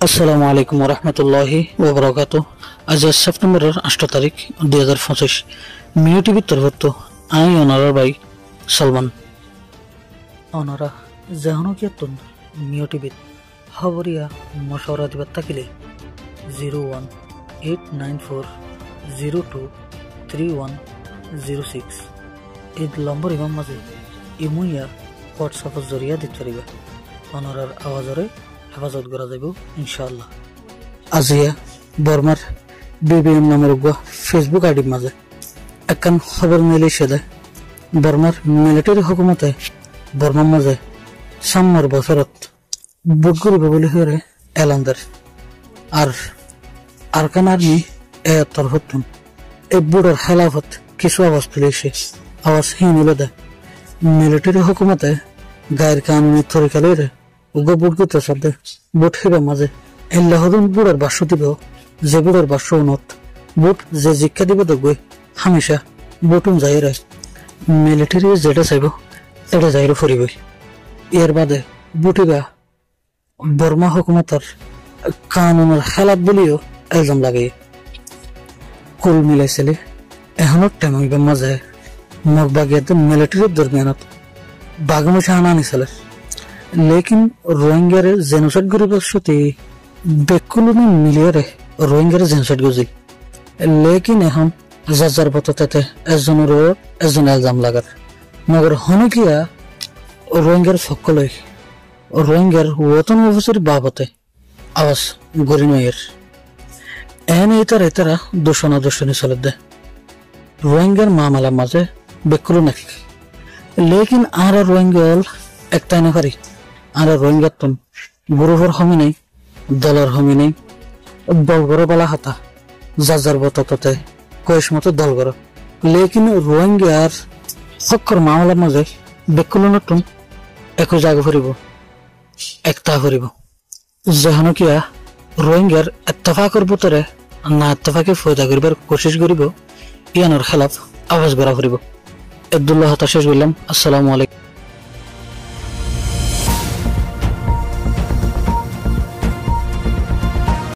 আসসালামু আলাইকুম রহমতুল্লাহি ওবরাকাতু। আজ সেপ্টেম্বরের 8 তারিখ 2025 মিও টিভির তরফত আই অনারার ভাই সলমান অনারা জাহানকিয়াতুন মিও টিভিত খবরিয়া মশওয়ারা দিবার থাকিলে 01894023106 এই নম্বর ইমাম মাঝে ইমুইয়া হোয়াটসঅ্যাপের জরিয়া দিতে পারিবা। অনারার আওয়াজরে হেফাজত করা যাব ইনশাআল্লাহ। আজিয়া বর্মার বিবিএম নামের ফেসবুক আইডির মাঝে একখান খবর মিলে সেদে বর্মার মিলিটারি হুকুমতে বর্মার মাঝে সামনের বছরত বুট করিব বলে হয়ে এলান দেয়। আর আরকান আর্মি তরফত এই বুটের খেলাফত কিছু আওয়াজ তুলেছে। আওয়াজ হিন হলে দেয় মিলিটারি হুকুমতে গায়ের কামনি তরিকালে উগো বুট করতে সাথে বুট হেবে মাঝে এল্লাহদুন বুড়ার বাস্য দিব যে বুড়ার বাস্য উন্নত বুট যে জিজ্ঞা দিব দেখবে হামেশা বুটুন যাই রে মিলিটারি যেটা চাইব এটা যাইরে ফুরিব। এর বাদে বুটিবা বর্মা হুকুমতার কানুনের খেলাত বলিও এলজাম লাগে। কুল মিলাইছিলে এখনো টেমিবা মাঝে মগ বাগিয়াতে মিলিটারির দরমিয়ানত বাগমুছে আনা নিছিলে। লেকিন রোহিঙ্গার জেনোসাইড গরিবের সাথে বেকুলুনি মিলিয়ে রোহিঙ্গার জেনোসাইড গজিল। লেকিন এখন যার বততে একজনের একজন এলজাম লাগার মগর হনকিয়া রোহিঙ্গার সকলই রোহিঙ্গার ওতন অফিসের বাবতে আওয়াজ গড়ি নয়ের এন এতারা দূষণা দূষণী চলে দে রোহিঙ্গার মামলার মাঝে বেকুলু নাকি। লেকিন আর রোহিঙ্গা একটাই না পারি আর রোহিঙ্গার তুন গ্রুপের হমি নেই দলের হমি নেই দল গড়ে বলা হাতা যার বততে কয়েস মতো দল গড়। লেকিন রোহিঙ্গার হকর মামলার মাঝে বেকুলনের তুন একো জায়গা ফুরিব একটা ফুরিব যেহেন কিয়া রোহিঙ্গার এত্তেফাকর ভিতরে না এত্তেফাকে ফয়দা করিবার কোশিশ করিব ইয়ানোর খেলাফ আওয়াজ গড়া ফুরিব। আব্দুল্লাহ হতা শেষ করলাম। আসসালামু আলাইকুম।